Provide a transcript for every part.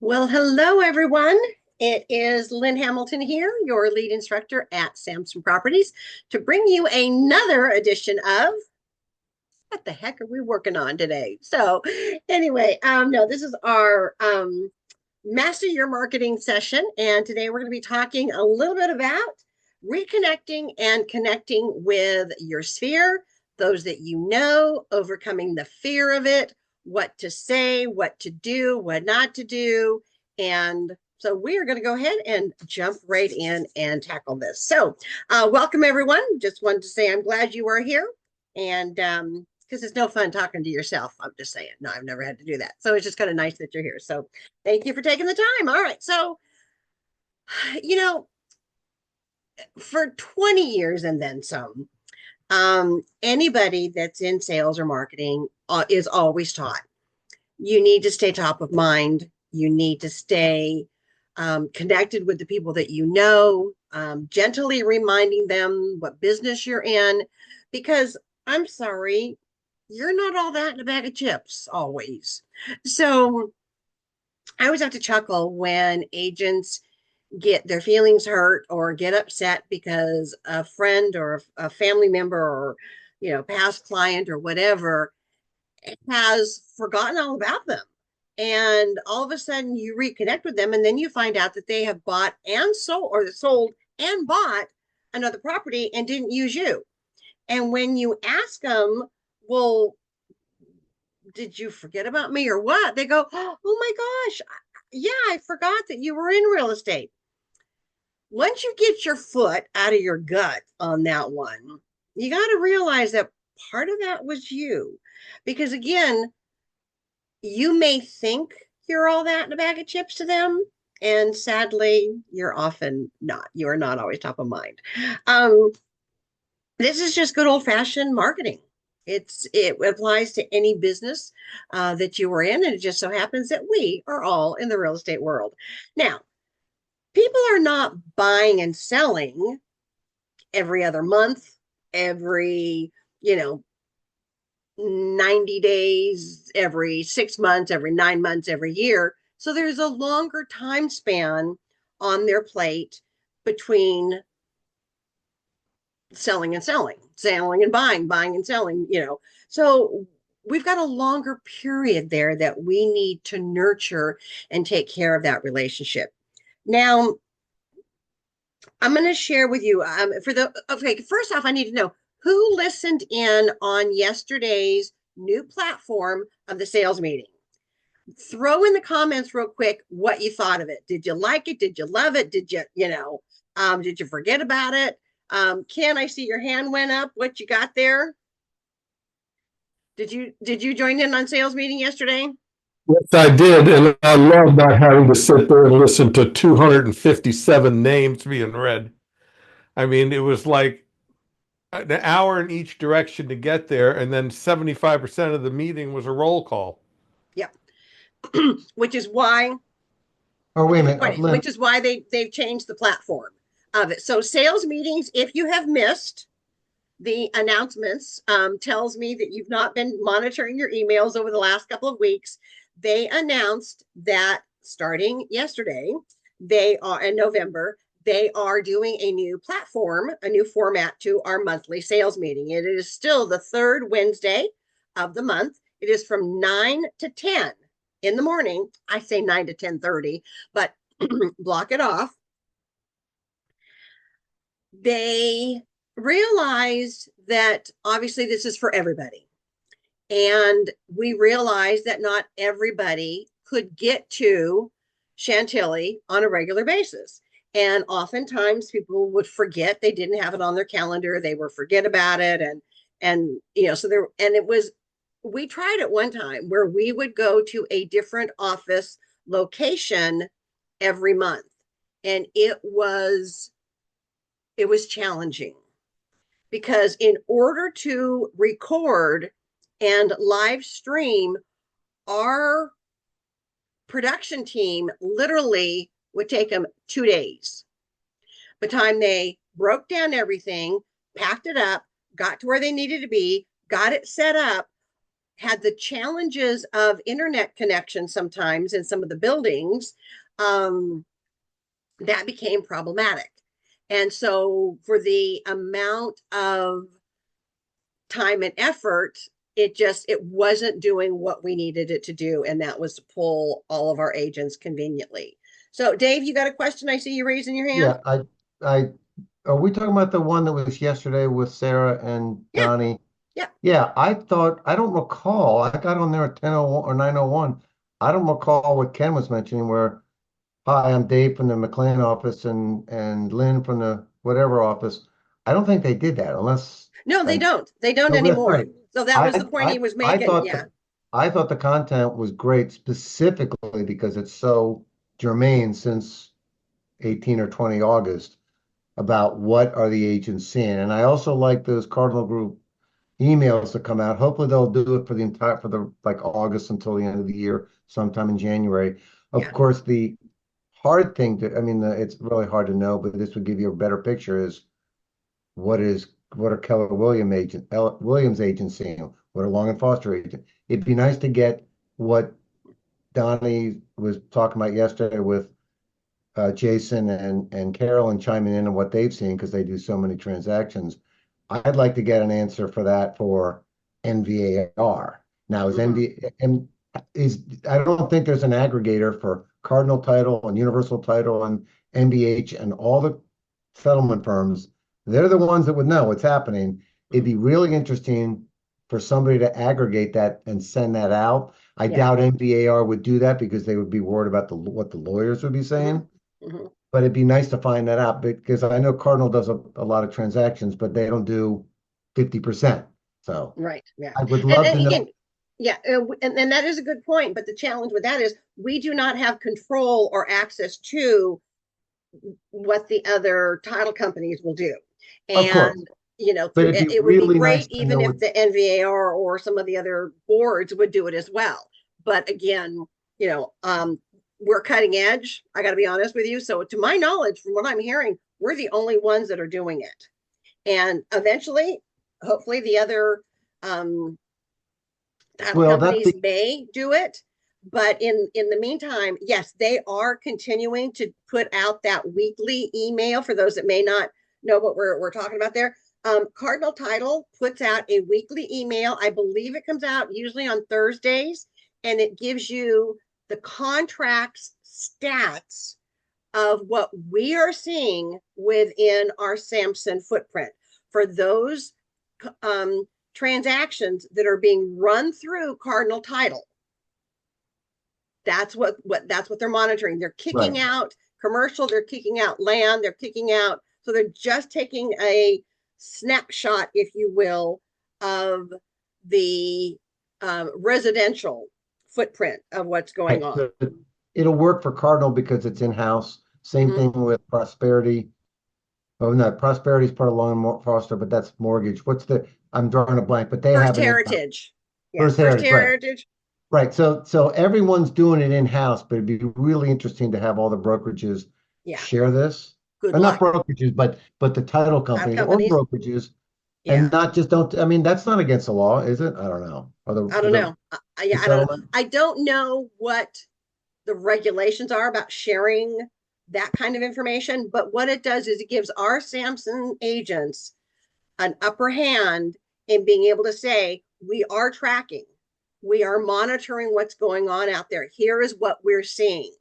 Well, hello, everyone. It is Lynn Hamilton here, your lead instructor at Samson Properties, to bring you another edition of what the heck are we working on today? Anyway, no, this is our Master Your Marketing session. And today we're going to be talking a little bit about reconnecting and connecting with your sphere, those that you know, overcoming the fear of it, what to say, what to do, what not to do. And so we are going to go ahead and jump right in and tackle this. Welcome everyone. Just wanted to say I'm glad you are here. And because it's no fun talking to yourself. I'm just saying. No, I've never had to do that. So it's just kind of nice that you're here. So thank you for taking the time. All right. So, you know, for 20 years and then some, anybody that's in sales or marketing is always taught you need to stay top of mind. You need to stay connected with the people that you know, gently reminding them what business you're in, because I'm sorry, you're not all that in a bag of chips always. So I always have to chuckle when agents get their feelings hurt or get upset because a friend or a family member or past client or whatever has forgotten all about them. And all of a sudden you reconnect with them and then you find out that they have bought and sold or sold and bought another property and didn't use you. And when you ask them, well, did you forget about me or what? They go, oh my gosh, yeah, I forgot that you were in real estate. Once you get your foot out of your gut on that one, you got to realize that part of that was you. Because again, you may think you're all that in a bag of chips to them. And sadly, you're often not. You are not always top of mind. Um, this is just good old fashioned marketing. It applies to any business that you are in, and it just so happens that we are all in the real estate world. Now, people are not buying and selling every other month, every, you know, 90 days, every 6 months, every 9 months, every year. So there's a longer time span on their plate between selling and buying and selling. So we've got a longer period there that we need to nurture and take care of that relationship. Now, I'm going to share with you okay, first off, I need to know who listened in on yesterday's new platform of the sales meeting. Throw in the comments real quick what you thought of it. Did you like it? Did you love it? Did you forget about it? Ken, I see your hand went up. What you got there? Did you join in on sales meeting yesterday? Yes, I did, and I love not having to sit there and listen to 257 names being read. I mean, it was like an hour in each direction to get there, and then 75% of the meeting was a roll call. Yep. which is why Oh, wait a minute, Lynn. which is why they've changed the platform of it. So sales meetings, if you have missed the announcements, tells me that you've not been monitoring your emails over the last couple of weeks. They announced that starting yesterday, they are in November, they are doing a new platform, a new format to our monthly sales meeting. It is still the third Wednesday of the month. It is from 9 to 10 in the morning. I say 9 to 10:30, but block it off. They realized that obviously this is for everybody. And we realized that not everybody could get to Chantilly on a regular basis. And oftentimes people would forget they didn't have it on their calendar. They would forget about it. So there, and it was, we tried it one time where we would go to a different office location every month. And it was challenging because in order to record and live stream, our production team literally would take them 2 days. By the time they broke down everything, packed it up, got to where they needed to be, got it set up, had the challenges of internet connection sometimes in some of the buildings, that became problematic. And so for the amount of time and effort, it wasn't doing what we needed it to do, and that was to pull all of our agents conveniently. So Dave, you got a question? I see you raising your hand. Yeah, I, are we talking about the one that was yesterday with Sarah and Yeah. Donnie? Yeah. Yeah, I thought, I don't recall, I got on there at 10:01 or 9:01. I don't recall what Ken was mentioning where, hi, I'm Dave from the McLean office and Lynn from the whatever office. I don't think they did that unless No, they I, don't. They don't no, that's anymore. right. So that was the I, point I, he was I making. thought Yeah. I thought the content was great specifically because it's so germane since 18 or 20 August about what are the agents seeing. And I also like those Cardinal Group emails that come out. Hopefully they'll do it for the entire, for the like August until the end of the year, sometime in January. Of Yeah. course, the hard thing to, I mean, it's really hard to know, but this would give you a better picture is what are Keller Williams agents seeing? What are Long and Foster agents? It'd be nice to get what Donnie was talking about yesterday with Jason and Carolyn chiming in on what they've seen because they do so many transactions. I'd like to get an answer for that for NVAR. Now, is Mhm. I don't think there's an aggregator for Cardinal Title and Universal Title and NBH and all the settlement firms. They're the ones that would know what's happening. It'd be really interesting for somebody to aggregate that and send that out. I Yeah. doubt NVAR would do that because they would be worried about what the lawyers would be saying. Mm-hmm. But it'd be nice to find that out because I know Cardinal does a lot of transactions, but they don't do 50%. So Right. Yeah. I would And love then to again, know. yeah, and that is a good point. But the challenge with that is we do not have control or access to what the other title companies will do. Of course, And, you know, but through it'd be it would be really nice great to even know if the NVAR or some of the other boards would do it as well. But again, you know, we're cutting edge. I got to be honest with you. So, to my knowledge, from what I'm hearing, we're the only ones that are doing it. And eventually, hopefully, the other title well, that's companies may do it. But in the meantime, yes, they are continuing to put out that weekly email for those that may not know what we're talking about there. Cardinal Title puts out a weekly email. I believe it comes out usually on Thursdays, and it gives you the contracts stats of what we are seeing within our Samson footprint for those transactions that are being run through Cardinal Title. That's what they're monitoring. They're kicking right. out commercial, they're kicking out land, they're kicking out. So they're just taking a snapshot, if you will, of the residential footprint of what's going Right. on. So it'll work for Cardinal because it's in-house. Same Mm-hmm. thing with Prosperity. Oh, no, Prosperity is part of Long and Foster, but that's mortgage. I'm drawing a blank, but they First have an in-house. Heritage. Yeah, First First Heritage, right. Heritage. Right. So everyone's doing it in-house, but it'd be really interesting to have all the brokerages Yeah, share this. good Or not luck. brokerages, but the title Title companies or companies. brokerages Yeah. and not just don't, I mean, that's not against the law, is it? I don't know. Or I don't know. the I don't know. settlement? I don't know what the regulations are about sharing that kind of information, but what it does is it gives our Samson agents an upper hand in being able to say, we are tracking, we are monitoring what's going on out there. Here is what we're seeing.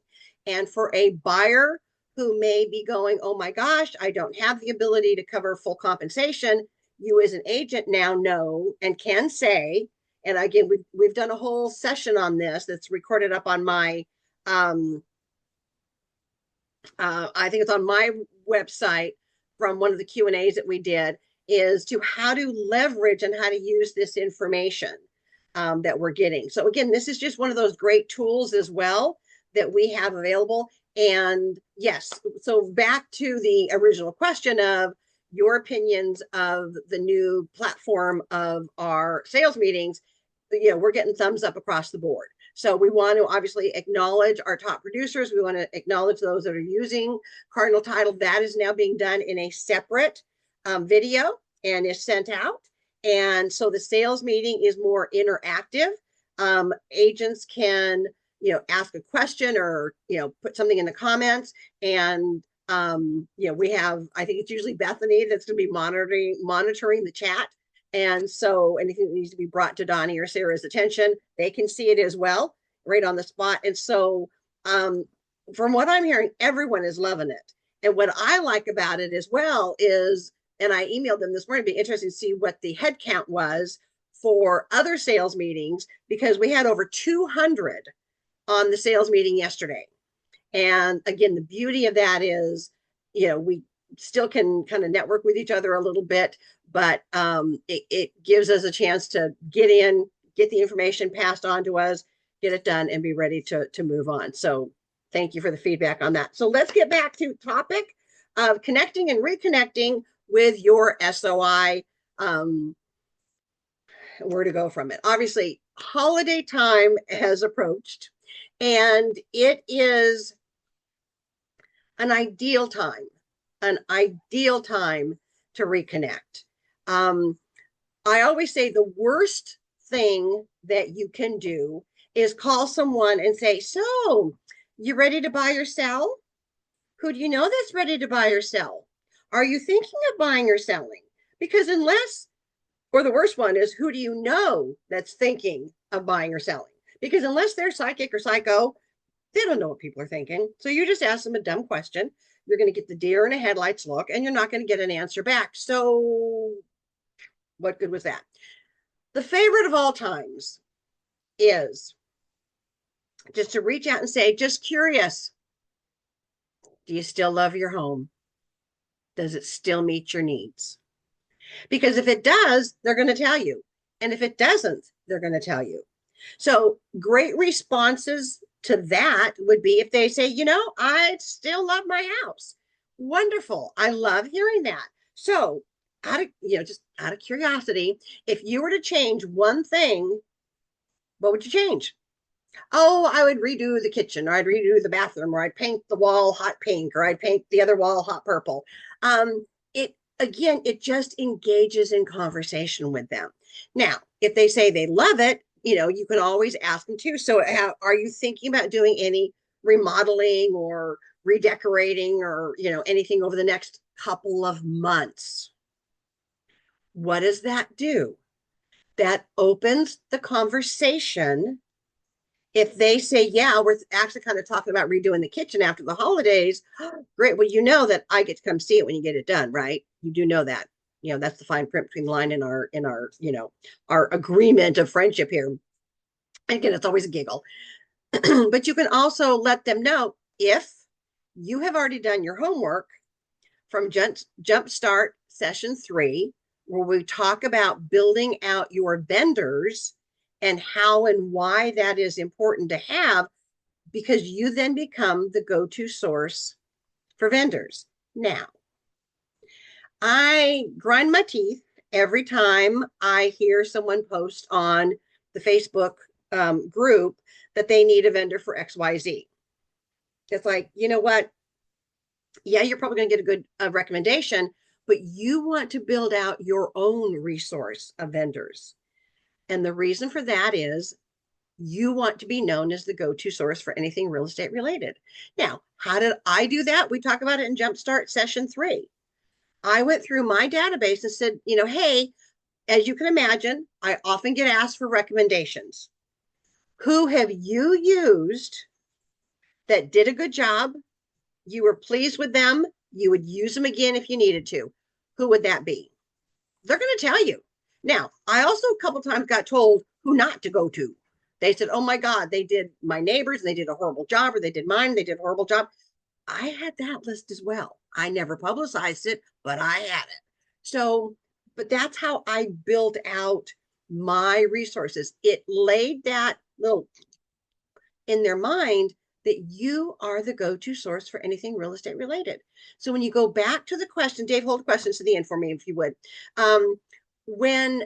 And for a buyer who may be going, oh my gosh, I don't have the ability to cover full compensation, you as an agent now know and can say, and again, we've done a whole session on this that's recorded up on my, I think it's on my website from one of the Q&As that we did, is to how to leverage and how to use this information that we're getting. So again, this is just one of those great tools as well that we have available. And yes, so back to the original question of your opinions of the new platform of our sales meetings, you know, we're getting thumbs up across the board. So we want to obviously acknowledge our top producers. We want to acknowledge those that are using Cardinal Title. That is now being done in a separate video and is sent out. And so the sales meeting is more interactive. Agents can, ask a question or, put something in the comments. And, we have, I think it's usually Bethany that's going to be monitoring the chat. And so anything that needs to be brought to Donnie or Sarah's attention, they can see it as well, right on the spot. And so, from what I'm hearing, everyone is loving it. And what I like about it as well is, and I emailed them this morning, it'd be interesting to see what the head count was for other sales meetings, because we had over 200 on the sales meeting yesterday. And again, the beauty of that is, we still can kind of network with each other a little bit, but it gives us a chance to get the information passed on to us, get it done, and be ready to move on. So thank you for the feedback on that. So let's get back to topic of connecting and reconnecting with your SOI. Where to go from it. Obviously, holiday time has approached, and it is an ideal time to reconnect. I always say the worst thing that you can do is call someone and say, so you ready to buy or sell? Who do you know that's ready to buy or sell? Are you thinking of buying or selling? Because or the worst one is, who do you know that's thinking of buying or selling? Because unless they're psychic or psycho, they don't know what people are thinking. So you just ask them a dumb question. You're going to get the deer in a headlights look, and you're not going to get an answer back. So what good was that? The favorite of all times is just to reach out and say, just curious, do you still love your home? Does it still meet your needs? Because if it does, they're going to tell you. And if it doesn't, they're going to tell you. So great responses to that would be if they say, I still love my house. Wonderful. I love hearing that. So just out of curiosity, if you were to change one thing, what would you change? Oh, I would redo the kitchen, or I'd redo the bathroom, or I'd paint the wall hot pink, or I'd paint the other wall hot purple. It just engages in conversation with them. Now, if they say they love it, you can always ask them too. So are you thinking about doing any remodeling or redecorating or, anything over the next couple of months? What does that do? That opens the conversation. If they say, yeah, we're actually kind of talking about redoing the kitchen after the holidays, great. Well, you know that I get to come see it when you get it done, right? You do know that. That's the fine print between the line in our, our agreement of friendship here. And again, it's always a giggle. But you can also let them know, if you have already done your homework from Jumpstart session 3, where we talk about building out your vendors and how and why that is important to have, because you then become the go-to source for vendors. Now, I grind my teeth every time I hear someone post on the Facebook group that they need a vendor for XYZ. It's like, you know what? Yeah, you're probably going to get a good recommendation, but you want to build out your own resource of vendors. And the reason for that is you want to be known as the go-to source for anything real estate related. Now, how did I do that? We talk about it in Jumpstart session 3. I went through my database and said, hey, as you can imagine, I often get asked for recommendations. Who have you used that did a good job? You were pleased with them. You would use them again if you needed to. Who would that be? They're going to tell you. Now, I also a couple times got told who not to go to. They said, oh my God, they did my neighbors and they did a horrible job, or they did mine, they did a horrible job. I had that list as well. I never publicized it, but I had it. So, but that's how I built out my resources. It laid that little in their mind that you are the go-to source for anything real estate related. So when you go back to the question, Dave, hold questions to the end for me, if you would. When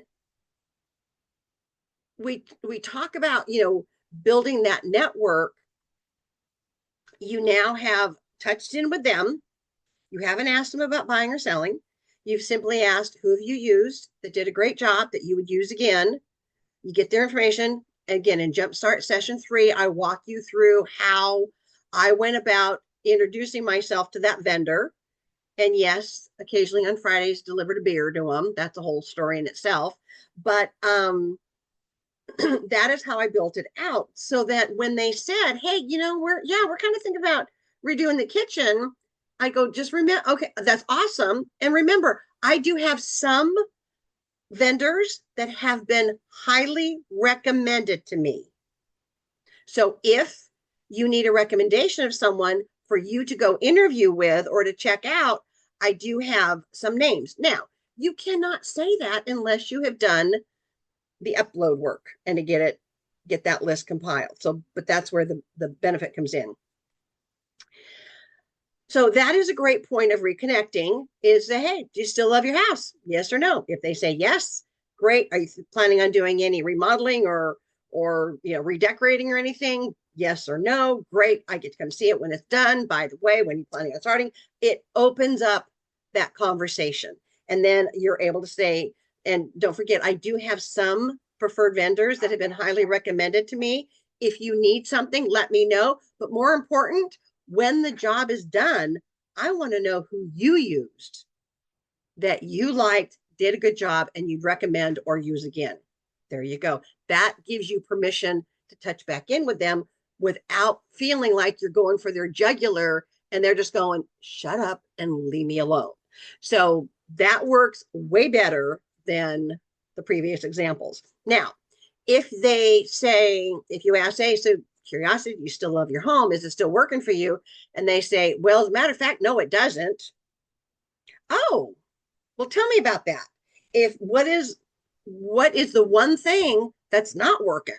we talk about, building that network, you now have touched in with them. You haven't asked them about buying or selling. You've simply asked who have you used that did a great job that you would use again. You get their information. Again, in Jumpstart session 3, I walk you through how I went about introducing myself to that vendor. And yes, occasionally on Fridays, delivered a beer to them. That's a whole story in itself. But that is how I built it out, so that when they said, hey, we're kind of thinking about redoing the kitchen, I go, just remember, okay, that's awesome. And remember, I do have some vendors that have been highly recommended to me. So if you need a recommendation of someone for you to go interview with or to check out, I do have some names. Now, you cannot say that unless you have done the upload work and to get that list compiled. So, but that's where the benefit comes in. So that is a great point of reconnecting, is say, hey, do you still love your house? Yes or no? If they say yes, great. Are you planning on doing any remodeling or redecorating or anything? Yes or no? Great. I get to come see it when it's done. By the way, when you're planning on starting, it opens up that conversation. And then you're able to say, and don't forget, I do have some preferred vendors that have been highly recommended to me. If you need something, let me know. But more important, when the job is done, I want to know who you used that you liked, did a good job, and you'd recommend or use again. There you go. That gives you permission to touch back in with them without feeling like you're going for their jugular and they're just going, shut up and leave me alone. So that works way better than the previous examples. Now, if you ask, hey, so curiosity, you still love your home, is it still working for you? And they say, well, as a matter of fact, no, it doesn't. Oh, well, tell me about that. What is the one thing that's not working?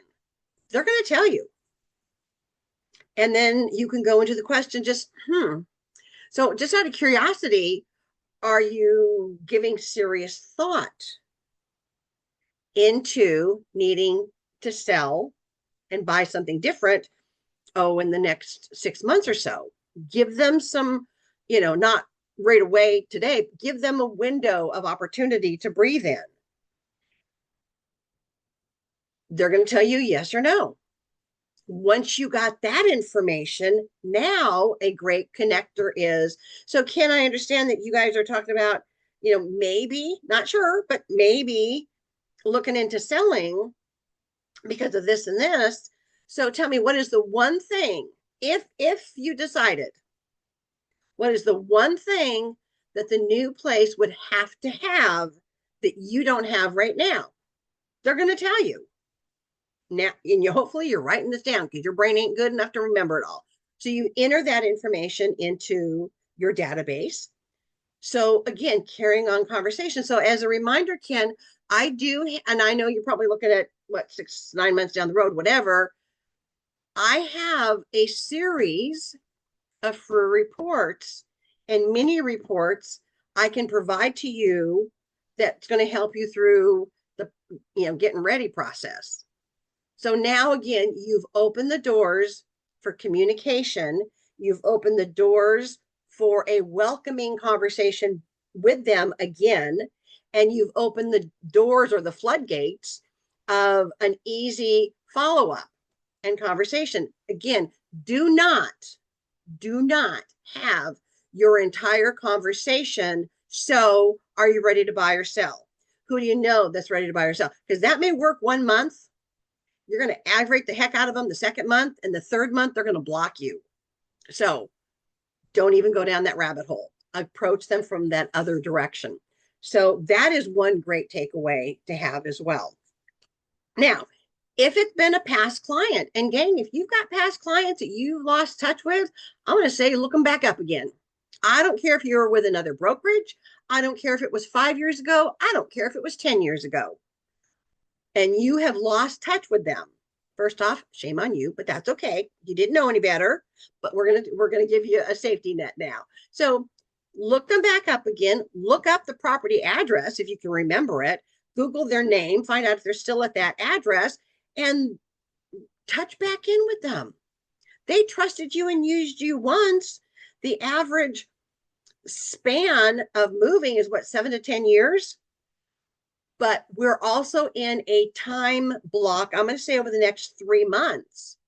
They're going to tell you. And then you can go into the question, so just out of curiosity, are you giving serious thought into needing to sell and buy something different, in the next 6 months or so? Give them some, not right away today, give them a window of opportunity to breathe in. They're going to tell you yes or no. Once you got that information, now a great connector is, so Ken, I understand that you guys are talking about, maybe, not sure, but maybe looking into selling because of this and this. So tell me, what is the one thing, if you decided, what is the one thing that the new place would have to have that you don't have right now? They're going to tell you. Now, and hopefully you're writing this down because your brain ain't good enough to remember it all. So you enter that information into your database. So again, carrying on conversation. So as a reminder, Ken, I do, and I know you're probably looking at 6-9 months down the road, whatever. I have a series of free reports and mini reports I can provide to you that's going to help you through the getting ready process. So now again, you've opened the doors for communication. You've opened the doors for a welcoming conversation with them again. And you've opened the doors or the floodgates of an easy follow-up and conversation. Again, do not have your entire conversation. So are you ready to buy or sell? Who do you know that's ready to buy or sell? Because that may work 1 month. You're going to aggravate the heck out of them the second month, and the third month, they're going to block you. So don't even go down that rabbit hole. Approach them from that other direction. So that is one great takeaway to have as well. Now, if it's been a past client, and gang, if you've got past clients that you've lost touch with, I'm going to say, look them back up again. I don't care if you were with another brokerage. I don't care if it was 5 years ago. I don't care if it was 10 years ago. And you have lost touch with them. First off, shame on you, but that's okay. You didn't know any better, but we're gonna give you a safety net now. So look them back up again. Look up the property address if you can remember it. Google their name, find out if they're still at that address, and touch back in with them. They trusted you and used you once. The average span of moving is what, 7 to 10 years? But we're also in a time block, I'm going to say over the next 3 months,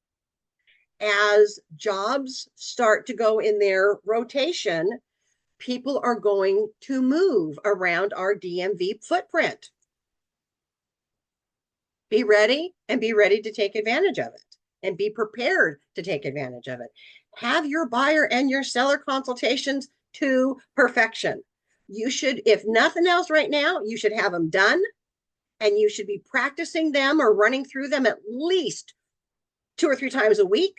as jobs start to go in their rotation, people are going to move around our DMV footprint. Be ready, and be ready to take advantage of it, and be prepared to take advantage of it. Have your buyer and your seller consultations to perfection. You should, if nothing else right now, you should have them done, and you should be practicing them or running through them at least 2 or 3 times a week.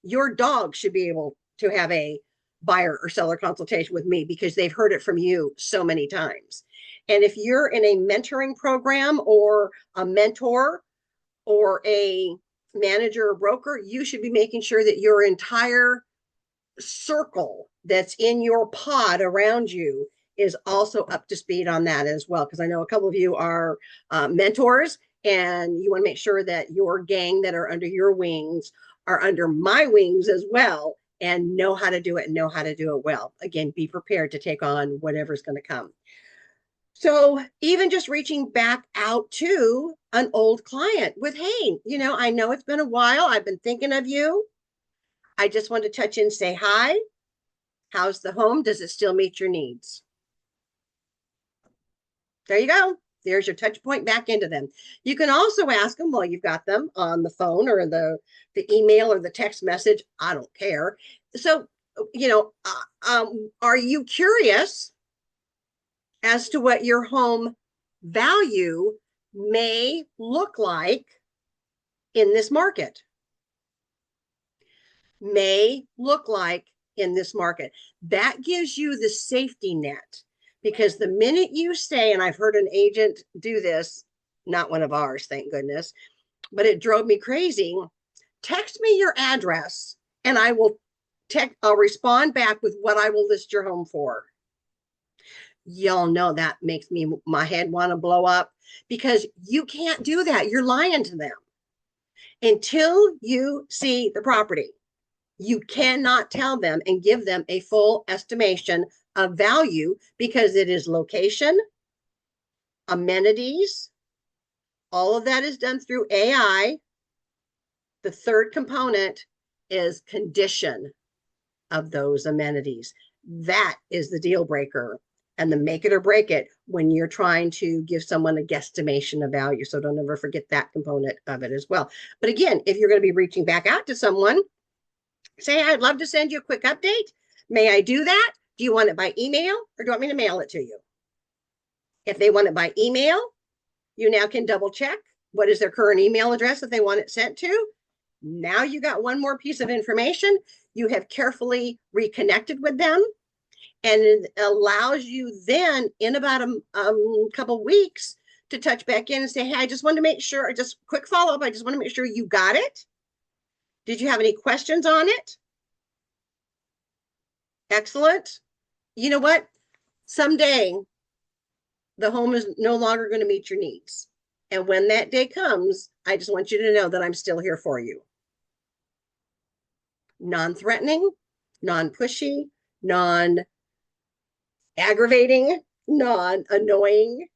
Your dog should be able to have a buyer or seller consultation with me because they've heard it from you so many times. And if you're in a mentoring program or a mentor or a manager or broker, you should be making sure that your entire circle that's in your pod around you is also up to speed on that as well. Because I know a couple of you are mentors, and you want to make sure that your gang that are under your wings are under my wings as well, and know how to do it and know how to do it well. Again, be prepared to take on whatever's going to come. So even just reaching back out to an old client with, hey, I know it's been a while. I've been thinking of you. I just want to touch in, say hi. How's the home? Does it still meet your needs? There you go. There's your touch point back into them. You can also ask them while you've got them on the phone or the email or the text message. I don't care. So, are you curious as to what your home value may look like in this market? May look like in this market. That gives you the safety net, because the minute you say, and I've heard an agent do this, not one of ours, thank goodness, but it drove me crazy. Text me your address and I'll respond back with what I will list your home for. Y'all know that makes my head want to blow up, because you can't do that. You're lying to them. Until you see the property, you cannot tell them and give them a full estimation of value, because it is location, amenities, all of that is done through AI. The third component is condition of those amenities. That is the deal breaker and the make it or break it when you're trying to give someone a guesstimation of value. So don't ever forget that component of it as well. But again, if you're going to be reaching back out to someone, say, I'd love to send you a quick update. May I do that? Do you want it by email, or do you want me to mail it to you? If they want it by email, you now can double check what is their current email address that they want it sent to. Now you got one more piece of information. You have carefully reconnected with them, and it allows you then in about a couple of weeks to touch back in and say, hey, I just wanted to make sure, just quick follow-up. I just want to make sure you got it. Did you have any questions on it? Excellent. You know what? Someday the home is no longer going to meet your needs. And when that day comes, I just want you to know that I'm still here for you. Non-threatening, non-pushy, non-aggravating, non-annoying.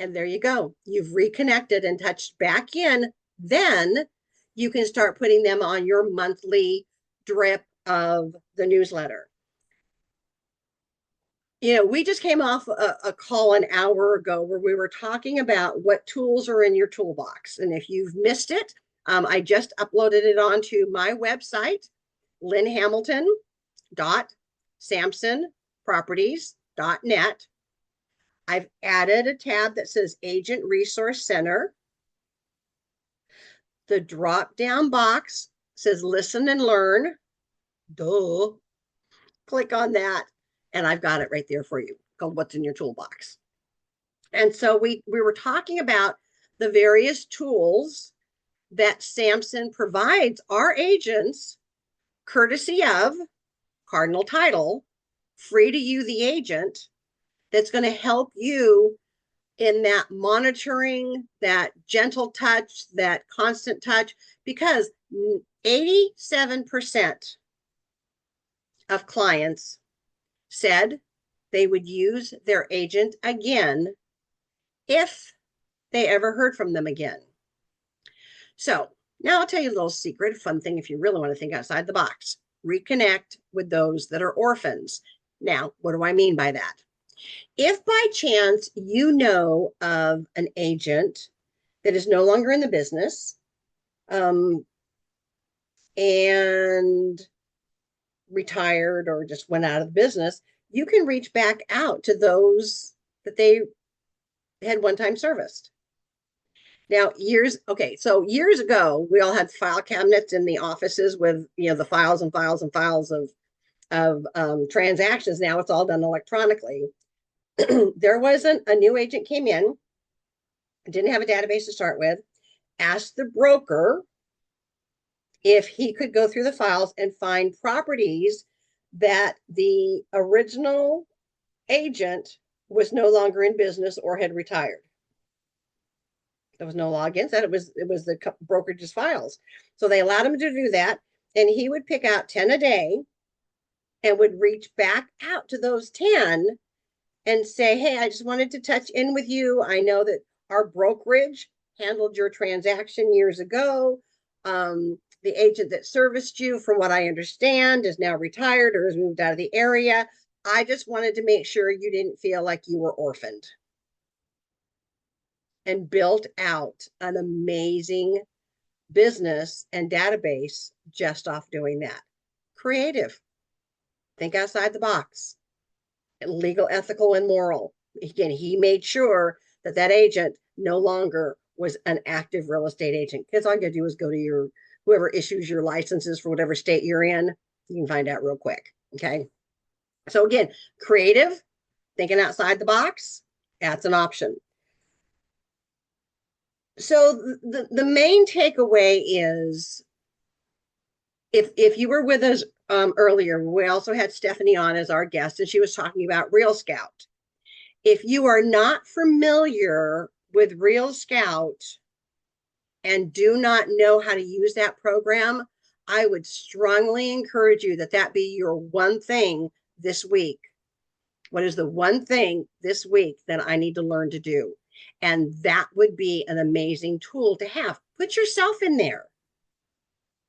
And there you go. You've reconnected and touched back in. Then you can start putting them on your monthly drip of the newsletter. We just came off a call an hour ago where we were talking about what tools are in your toolbox. And if you've missed it, I just uploaded it onto my website, lynnhamilton.samsonproperties.net. I've added a tab that says Agent Resource Center. The drop-down box says Listen and Learn. Duh. Click on that, and I've got it right there for you, called What's in Your Toolbox. And so we were talking about the various tools that Samson provides our agents, courtesy of Cardinal Title, free to you, the agent, that's going to help you in that monitoring, that gentle touch, that constant touch, because 87% of clients said they would use their agent again if they ever heard from them again. So now I'll tell you a little secret, fun thing if you really want to think outside the box. Reconnect with those that are orphans. Now, what do I mean by that? If by chance you know of an agent that is no longer in the business, and retired or just went out of the business, you can reach back out to those that they had one time serviced. Now, years ago, we all had file cabinets in the offices with, the files and files and files of transactions. Now it's all done electronically. There wasn't a new agent came in, didn't have a database to start with, asked the broker if he could go through the files and find properties that the original agent was no longer in business or had retired. There was no law against that. It was the brokerage's files. So they allowed him to do that. And he would pick out 10 a day and would reach back out to those 10 and say, hey, I just wanted to touch in with you. I know that our brokerage handled your transaction years ago. The agent that serviced you, from what I understand, is now retired or has moved out of the area. I just wanted to make sure you didn't feel like you were orphaned. And built out an amazing business and database just off doing that. Creative. Think outside the box. Legal, ethical, and moral. Again, he made sure that that agent no longer was an active real estate agent, because all you gotta do is go to your whoever issues your licenses for whatever state you're in. You can find out real quick. Okay. So again, creative, thinking outside the box, that's an option. So the main takeaway is, if you were with us earlier, we also had Stephanie on as our guest, and she was talking about Real Scout. If you are not familiar with Real Scout and do not know how to use that program, I would strongly encourage you that be your one thing this week. What is the one thing this week that I need to learn to do? And that would be an amazing tool to have. Put yourself in there.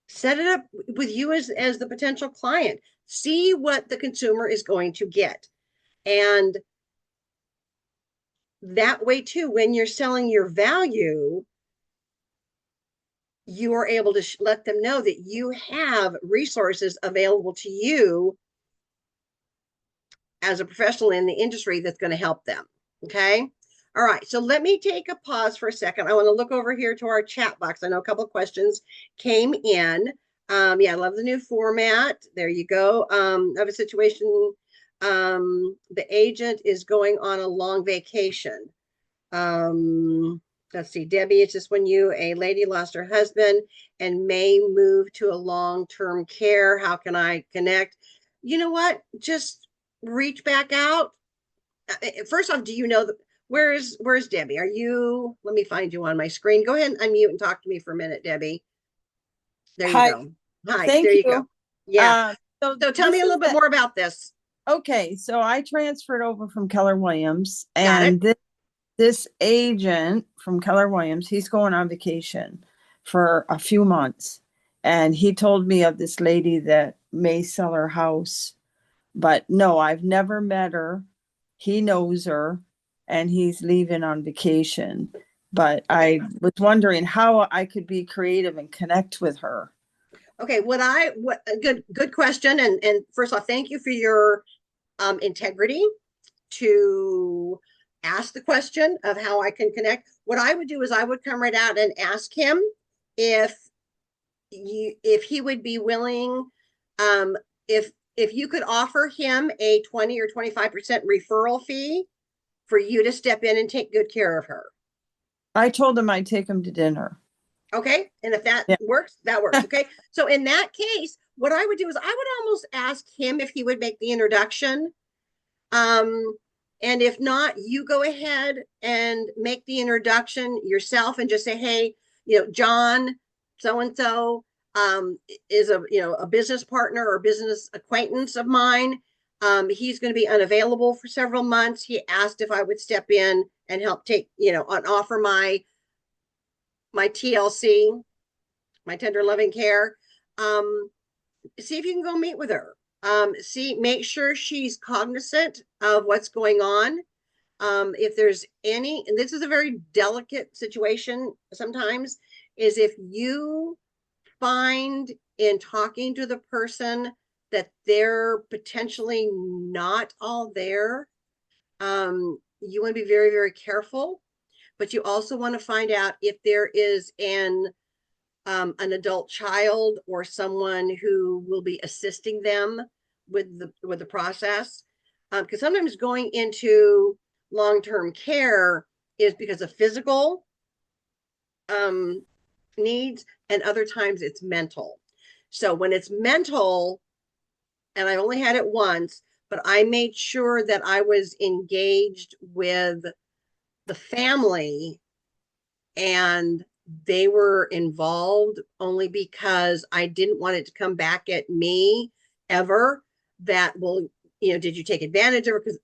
Set it up with you as the potential client. See what the consumer is going to get. And that way too, when you're selling your value, you are able to let them know that you have resources available to you as a professional in the industry that's going to help them. Okay. All right. So let me take a pause for a second. I want to look over here to our chat box. I know a couple of questions came in. Yeah, I love the new format. There you go. I have a situation. The agent is going on a long vacation. Let's see, Debbie, it's just when a lady lost her husband and may move to a long-term care. How can I connect? You know what? Just reach back out. First off, do you know where's Debbie? Let me find you on my screen. Go ahead and unmute and talk to me for a minute, Debbie. There you go. Hi, Thank there you. you go. Yeah. So tell me a little bit more about this. Okay, so I transferred over from Keller Williams, Got and this agent from Keller Williams, he's going on vacation for a few months. And he told me of this lady that may sell her house. But no, I've never met her. He knows her, and he's leaving on vacation. But I was wondering how I could be creative and connect with her. Okay, good question. And first off, thank you for your integrity to ask the question of how I can connect. What I would do is I would come right out and ask him if he would be willing, if you could offer him a 20 or 25% referral fee for you to step in and take good care of her. I told him I'd take him to dinner. Okay. And if that works, that works. Okay. So in that case, what I would do is I would almost ask him if he would make the introduction. And if not, you go ahead and make the introduction yourself and just say, hey, John, so-and-so is a business partner or business acquaintance of mine. He's going to be unavailable for several months. He asked if I would step in and help take, and offer my TLC, my tender loving care. See if you can go meet with her. Make sure she's cognizant of what's going on. If there's any, and this is a very delicate situation sometimes, is if you find in talking to the person that they're potentially not all there, you want to be very, very careful. But you also want to find out if there is an adult child or someone who will be assisting them with the process. Because sometimes going into long-term care is because of physical needs, and other times it's mental. So when it's mental, and I only had it once, but I made sure that I was engaged with the family and they were involved only because I didn't want it to come back at me ever that, well, did you take advantage of it? Because,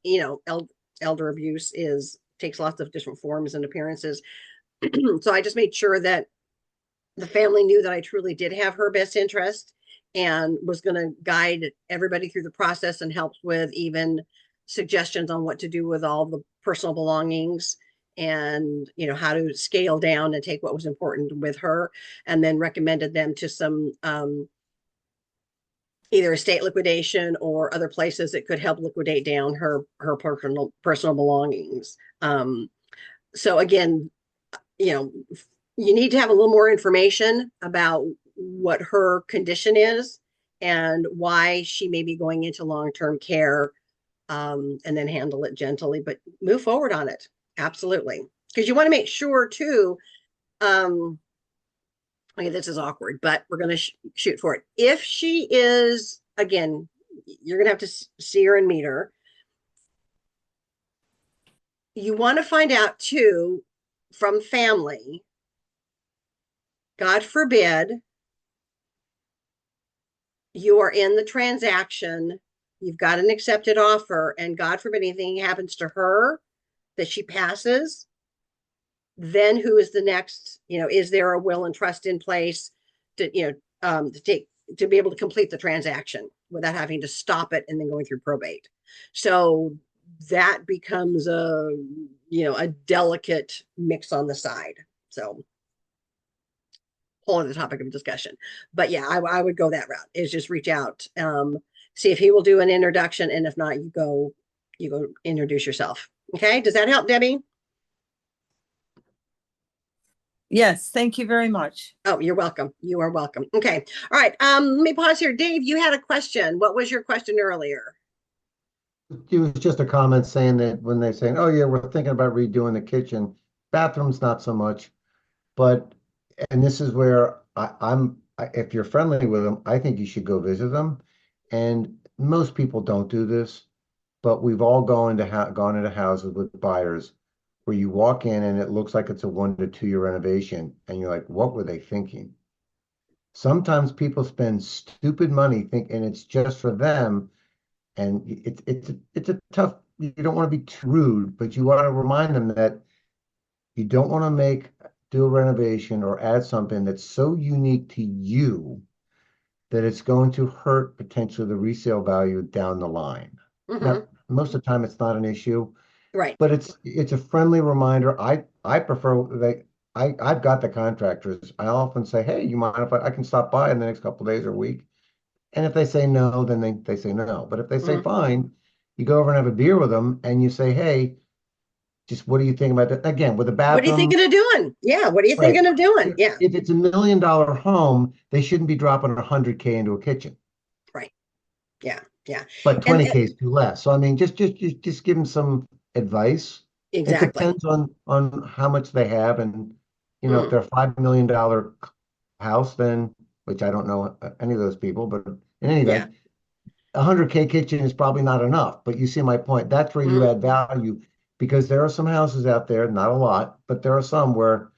elder abuse takes lots of different forms and appearances. So I just made sure that the family knew that I truly did have her best interest and was going to guide everybody through the process and help with even suggestions on what to do with all the personal belongings and how to scale down and take what was important with her, and then recommended them to some either estate liquidation or other places that could help liquidate down her personal belongings. So again, you need to have a little more information about what her condition is and why she may be going into long-term care, and then handle it gently, but move forward on it. Absolutely. Because you want to make sure too, okay, this is awkward, but we're going to shoot for it. If she is, again, you're going to have to see her and meet her. You want to find out too from family, God forbid, you are in the transaction, you've got an accepted offer, and God forbid anything happens to her, that she passes, then who is the next, is there a will and trust in place to, to be able to complete the transaction without having to stop it and then going through probate. So that becomes a delicate mix on the side. So whole other topic of discussion. But yeah, I would go that route, is just reach out, see if he will do an introduction. And if not, you go introduce yourself. Okay. Does that help, Debbie? Yes, thank you very much. Oh, you're welcome. You are welcome. Okay. All right. Let me pause here. Dave, you had a question. What was your question earlier? It was just a comment saying that when they're saying, oh yeah, we're thinking about redoing the kitchen, bathrooms, not so much. But, and this is where if you're friendly with them, I think you should go visit them. And most people don't do this, but we've all gone into houses with buyers where you walk in and it looks like it's a 1 to 2 year renovation, and you're like, what were they thinking? Sometimes people spend stupid money and it's just for them, and it's a tough. You don't want to be too rude, but you want to remind them that you don't want to do a renovation or add something that's so unique to you that it's going to hurt potentially the resale value down the line. Mm-hmm. Now, most of the time it's not an issue, right? But it's a friendly reminder. I prefer I've got the contractors. I often say, hey, you mind if I can stop by in the next couple of days or week? And if they say no, then they say no. But if they say fine, you go over and have a beer with them and you say, hey, just what do you think about that? Again, with the bathroom. What are you thinking of doing? Yeah. What are you thinking of doing? Yeah. If it's $1 million home, they shouldn't be dropping $100K into a kitchen. Right. Yeah. Yeah. But 20K is too less. So I mean, just give them some advice. Exactly. It depends on how much they have, and if they're a $5 million house, then, which I don't know any of those people, but in any event, $100K kitchen is probably not enough. But you see my point. That's where you add value, because there are some houses out there, not a lot, but there are some where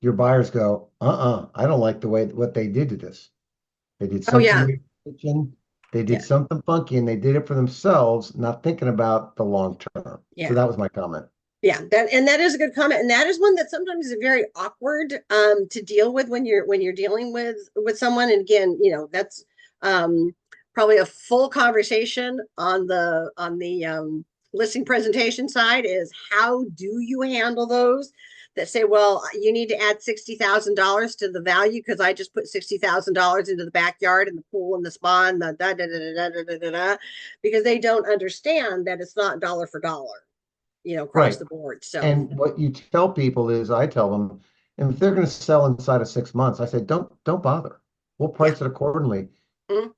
your buyers go, I don't like what they did to this. They did something to the kitchen. They Yeah. did something funky and they did it for themselves, not thinking about the long term. Yeah. So that was my comment. Yeah, that is a good comment, and that is one that sometimes is very awkward to deal with when you're dealing with someone. And again, that's um probably a full conversation on the listing presentation side is how do you handle those that say, well, you need to add $60,000 to the value because I just put $60,000 into the backyard and the pool and the spa and the da da da da da da da da, because they don't understand that it's not dollar for dollar, across Right. the board. So, And what you tell people is I tell them, and if they're going to sell inside of 6 months, I say, don't bother. We'll yeah. price it accordingly. Mhm.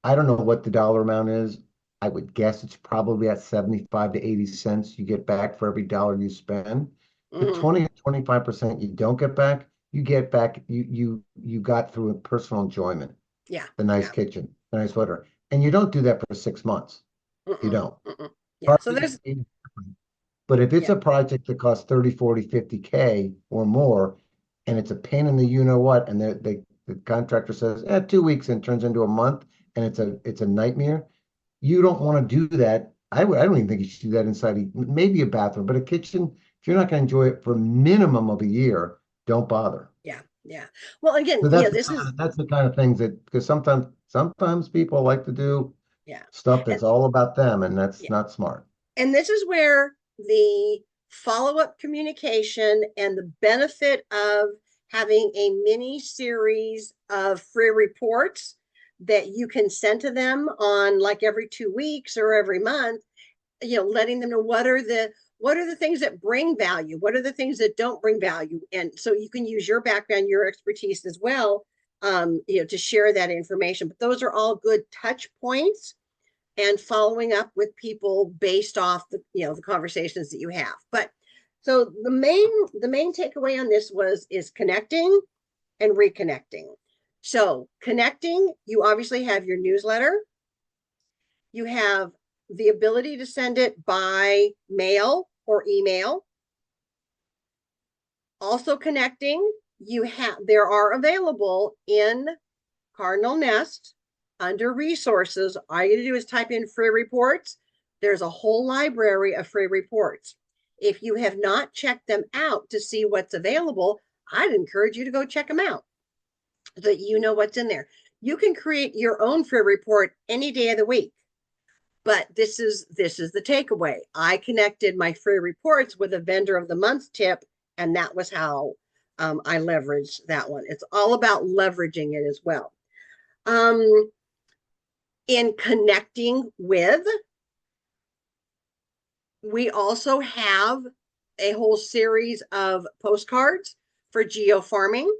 I don't know what the dollar amount is. I would guess it's probably at 75 to 80 cents you get back for every dollar you spend. The Mhm. 20 to 25% you don't get back, you get back, you got through a personal enjoyment, Yeah. the nice Yeah. kitchen, the nice sweater. And you don't do that for 6 months. You Mm-mm. don't. Mm-mm. Yeah. So Project there's, is different. But if it's yeah. a project that costs 30, 40, 50K or more, and it's a pain in the you know what, and the contractor says, 2 weeks and turns into a month, and it's a nightmare, you don't want to do that. I don't even think you should do that inside maybe a bathroom, but a kitchen, if you're not going to enjoy it for a minimum of a year, don't bother. Yeah. Yeah. Well, again, So this is, that's the kind of things that because sometimes people like to do yeah. stuff And that's all about them, and that's yeah. not smart. And this is where the follow-up communication and the benefit of having a mini series of free reports that you can send to them on like every 2 weeks or every month, letting them know what are the things that bring value, what are the things that don't bring value, and so you can use your background, your expertise as well, to share that information. But those are all good touch points and following up with people based off the conversations that you have. But so the main takeaway on this is connecting and reconnecting. So connecting, you obviously have your newsletter. You have the ability to send it by mail or email. Also connecting, there are available in Cardinal Nest under resources. All you gotta do is type in free reports. There's a whole library of free reports. If you have not checked them out to see what's available, I'd encourage you to go check them out so that you know what's in there. You can create your own free report any day of the week. But this is the takeaway. I connected my free reports with a vendor of the month tip, and that was how I leveraged that one. It's all about leveraging it as well. In connecting with, we also have a whole series of postcards for geo farming,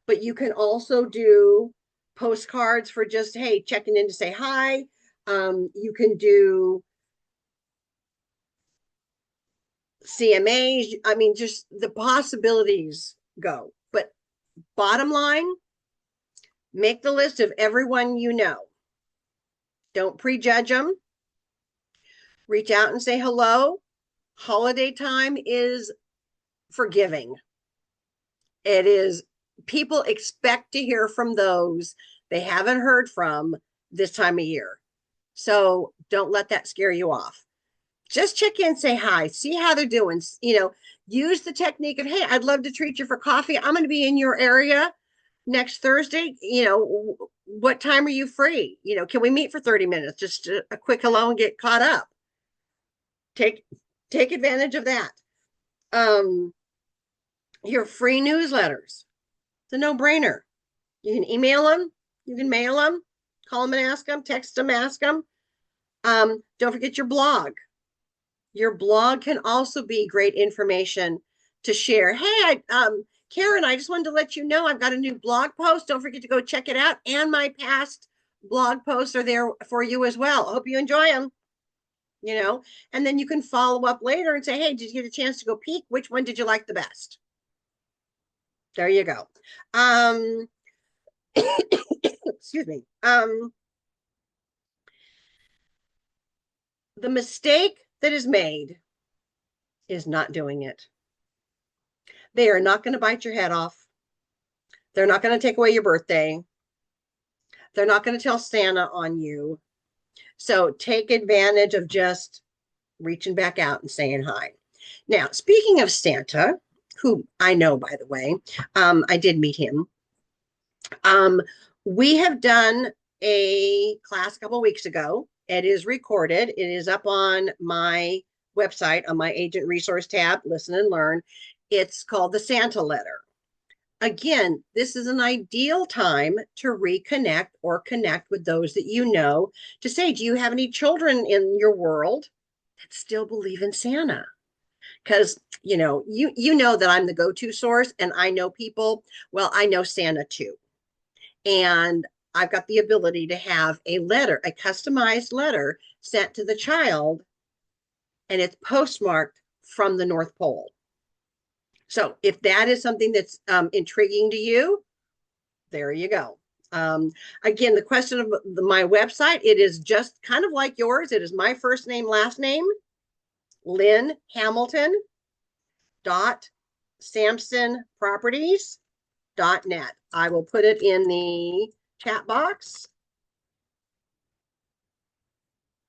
but you can also do postcards for just, hey, checking in to say hi. You can do CMAs. I mean, just the possibilities go. But bottom line, make the list of everyone you know. Don't prejudge them. Reach out and say hello. Holiday time is forgiving. It is, people expect to hear from those they haven't heard from this time of year. So don't let that scare you off. Just check in, say hi, see how they're doing. Use the technique of, hey, I'd love to treat you for coffee. I'm going to be in your area next Thursday. What time are you free? Can we meet for 30 minutes? Just a quick hello and get caught up. Take advantage of that. Your free newsletters. It's a no-brainer. You can email them, you can mail them, call them and ask them, text them, ask them. Don't forget your blog. Your blog can also be great information to share. Hey, Karen, I just wanted to let you know I've got a new blog post. Don't forget to go check it out. And my past blog posts are there for you as well. I hope you enjoy them. And then you can follow up later and say, hey, did you get a chance to go peek? Which one did you like the best? There you go. Excuse me. The mistake that is made is not doing it. They are not going to bite your head off. They're not going to take away your birthday. They're not going to tell Santa on you. So take advantage of just reaching back out and saying hi. Now, speaking of Santa, who I know, by the way, I did meet him. We have done a class a couple weeks ago. It is recorded. It is up on my website on my agent resource tab, listen and learn. It's called the Santa Letter. Again, this is an ideal time to reconnect or connect with those that you know to say, do you have any children in your world that still believe in Santa? Because you know that I'm the go-to source, and I know people. Well, I know Santa too, and I've got the ability to have a letter, a customized letter sent to the child, and it's postmarked from the North Pole. So if that is something that's intriguing to you, there you go. Again, the question of my website, it is just kind of like yours. It is my first name, last name, Lynn Hamilton .samsonproperties.net. I will put it in the chat box.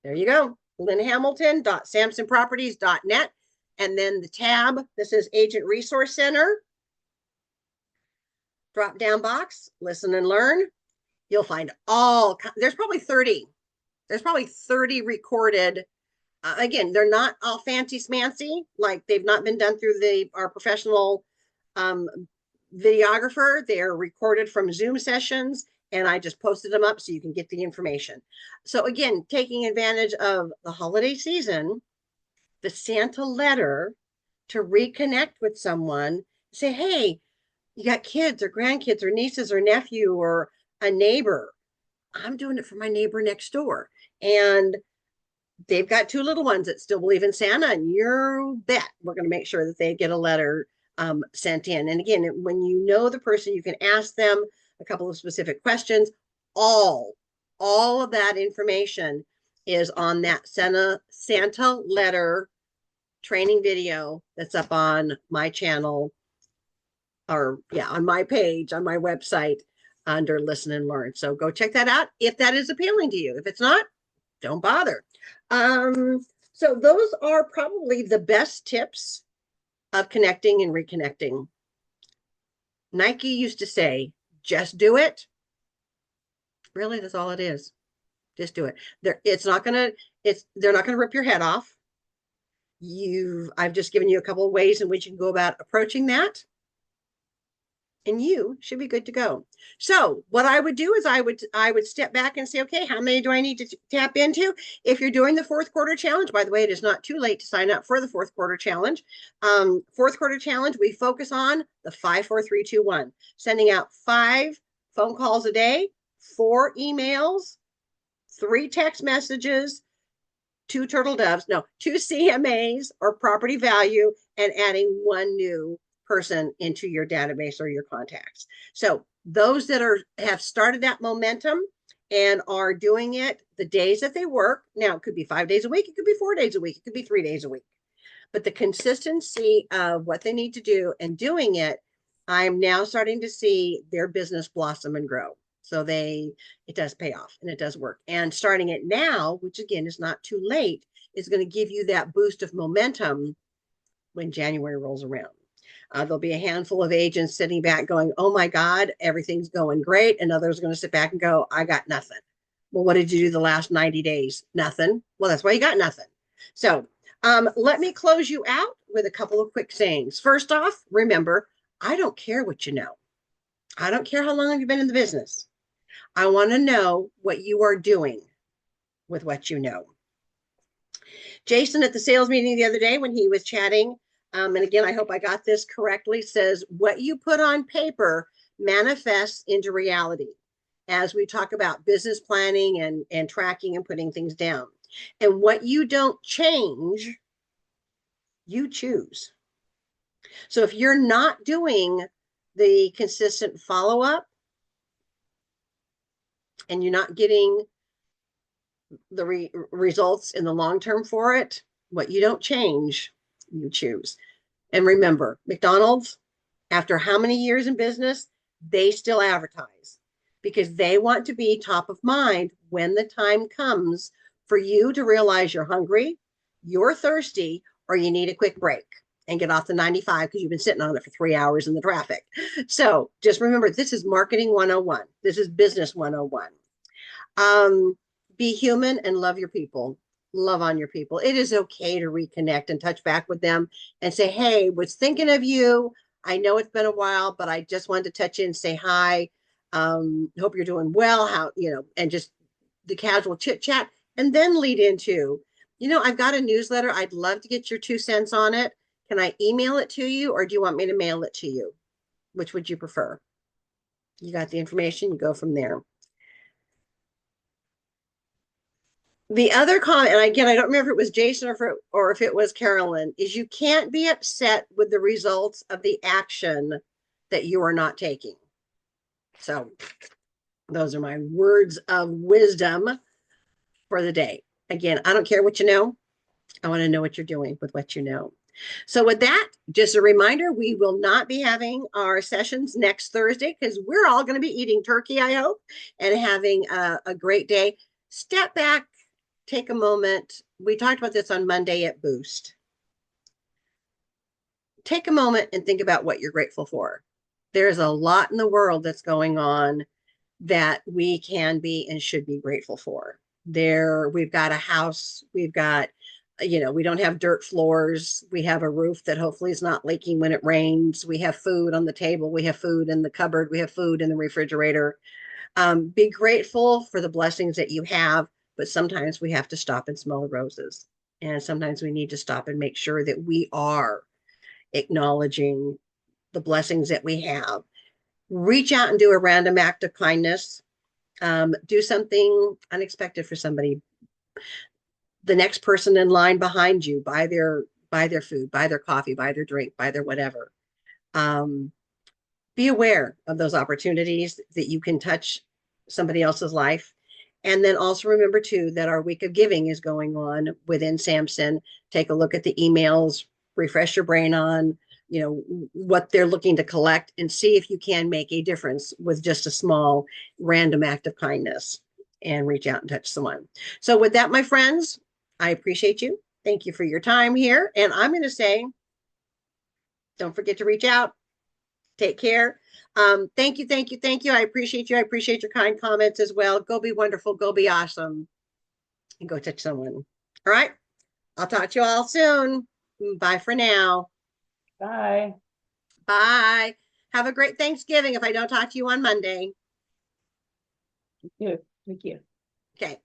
There you go. lynnhamilton.samsonproperties.net. And then the tab, this is Agent Resource Center. Drop down box, listen and learn. You'll find there's probably 30 recorded. Again, they're not all fancy smancy, like they've not been done through our professional videographer. They're recorded from Zoom sessions, and I just posted them up so you can get the information. So again, taking advantage of the holiday season, the Santa letter, to reconnect with someone, say, hey, you got kids or grandkids or nieces or nephew or a neighbor. I'm doing it for my neighbor next door. And they've got 2 little ones that still believe in Santa, and you bet we're going to make sure that they get a letter sent in. And again, when you know the person, you can ask them a couple of specific questions. All of that information is on that Santa letter training video that's up on my channel, or on my page, on my website under Listen and Learn. So go check that out if that is appealing to you. If it's not, don't bother. So those are probably the best tips of connecting and reconnecting. Nike used to say, just do it. Really, that's all it is. Just do it. They're not gonna rip your head off. I've just given you a couple of ways in which you can go about approaching that, and you should be good to go. So what I would do is I would step back and say, okay, how many do I need to tap into? If you're doing the 4th quarter challenge, by the way, it is not too late to sign up for the 4th quarter challenge. 4th quarter challenge, we focus on the 5, 4, 3, 2, 1, sending out 5 phone calls a day, 4 emails, 3 text messages, 2 CMAs or property value, and adding 1 new person into your database or your contacts. So those that have started that momentum and are doing it the days that they work, now it could be 5 days a week, it could be 4 days a week, it could be 3 days a week, but the consistency of what they need to do and doing it, I'm now starting to see their business blossom and grow. So it does pay off and it does work. And starting it now, which again is not too late, is going to give you that boost of momentum when January rolls around. There'll be a handful of agents sitting back going, oh my God, everything's going great. And others are going to sit back and go, I got nothing. Well, what did you do the last 90 days? Nothing. Well, that's why you got nothing. So let me close you out with a couple of quick sayings. First off, remember, I don't care what you know. I don't care how long you've been in the business. I want to know what you are doing with what you know. Jason at the sales meeting the other day when he was chatting, and again, I hope I got this correctly, says what you put on paper manifests into reality as we talk about business planning and tracking and putting things down. And what you don't change, you choose. So if you're not doing the consistent follow-up and you're not getting the results in the long term for it, what you don't change, you choose. And remember, McDonald's, after how many years in business, they still advertise because they want to be top of mind when the time comes for you to realize you're hungry, you're thirsty, or you need a quick break and get off the 95 because you've been sitting on it for 3 hours in the traffic. So just remember, this is marketing 101. This is business 101. Be human and love your people. Love on your people. It is okay to reconnect and touch back with them and say, hey, was thinking of you. I know it's been a while, but I just wanted to touch in, say hi. Hope you're doing well. How, and just the casual chit chat, and then lead into, I've got a newsletter. I'd love to get your 2 cents on it. Can I email it to you, or do you want me to mail it to you? Which would you prefer? You got the information, you go from there. The other comment, and again, I don't remember if it was Jason or if it was Carolyn, is you can't be upset with the results of the action that you are not taking. So those are my words of wisdom for the day. Again, I don't care what you know. I want to know what you're doing with what you know. So with that, just a reminder, we will not be having our sessions next Thursday because we're all going to be eating turkey, I hope, and having a great day. Step back, take a moment. We talked about this on Monday at Boost. Take a moment and think about what you're grateful for. There's a lot in the world that's going on that we can be and should be grateful for. We've got a house, we've got, we don't have dirt floors. We have a roof that hopefully is not leaking when it rains. We have food on the table. We have food in the cupboard. We have food in the refrigerator. Be grateful for the blessings that you have, but sometimes we have to stop and smell the roses. And sometimes we need to stop and make sure that we are acknowledging the blessings that we have. Reach out and do a random act of kindness. Do something unexpected for somebody. The next person in line behind you, buy their food, buy their coffee, buy their drink, buy their whatever. Be aware of those opportunities that you can touch somebody else's life. And then also remember too that our week of giving is going on within Samson. Take a look at the emails, refresh your brain on, what they're looking to collect, and see if you can make a difference with just a small random act of kindness and reach out and touch someone. So with that, my friends, I appreciate you. Thank you for your time here. And I'm going to say, don't forget to reach out. Take care. Thank you, thank you, thank you. I appreciate you. I appreciate your kind comments as well. Go be wonderful. Go be awesome. And go touch someone. All right. I'll talk to you all soon. Bye for now. Bye. Bye. Have a great Thanksgiving if I don't talk to you on Monday. Thank you. Thank you. Okay.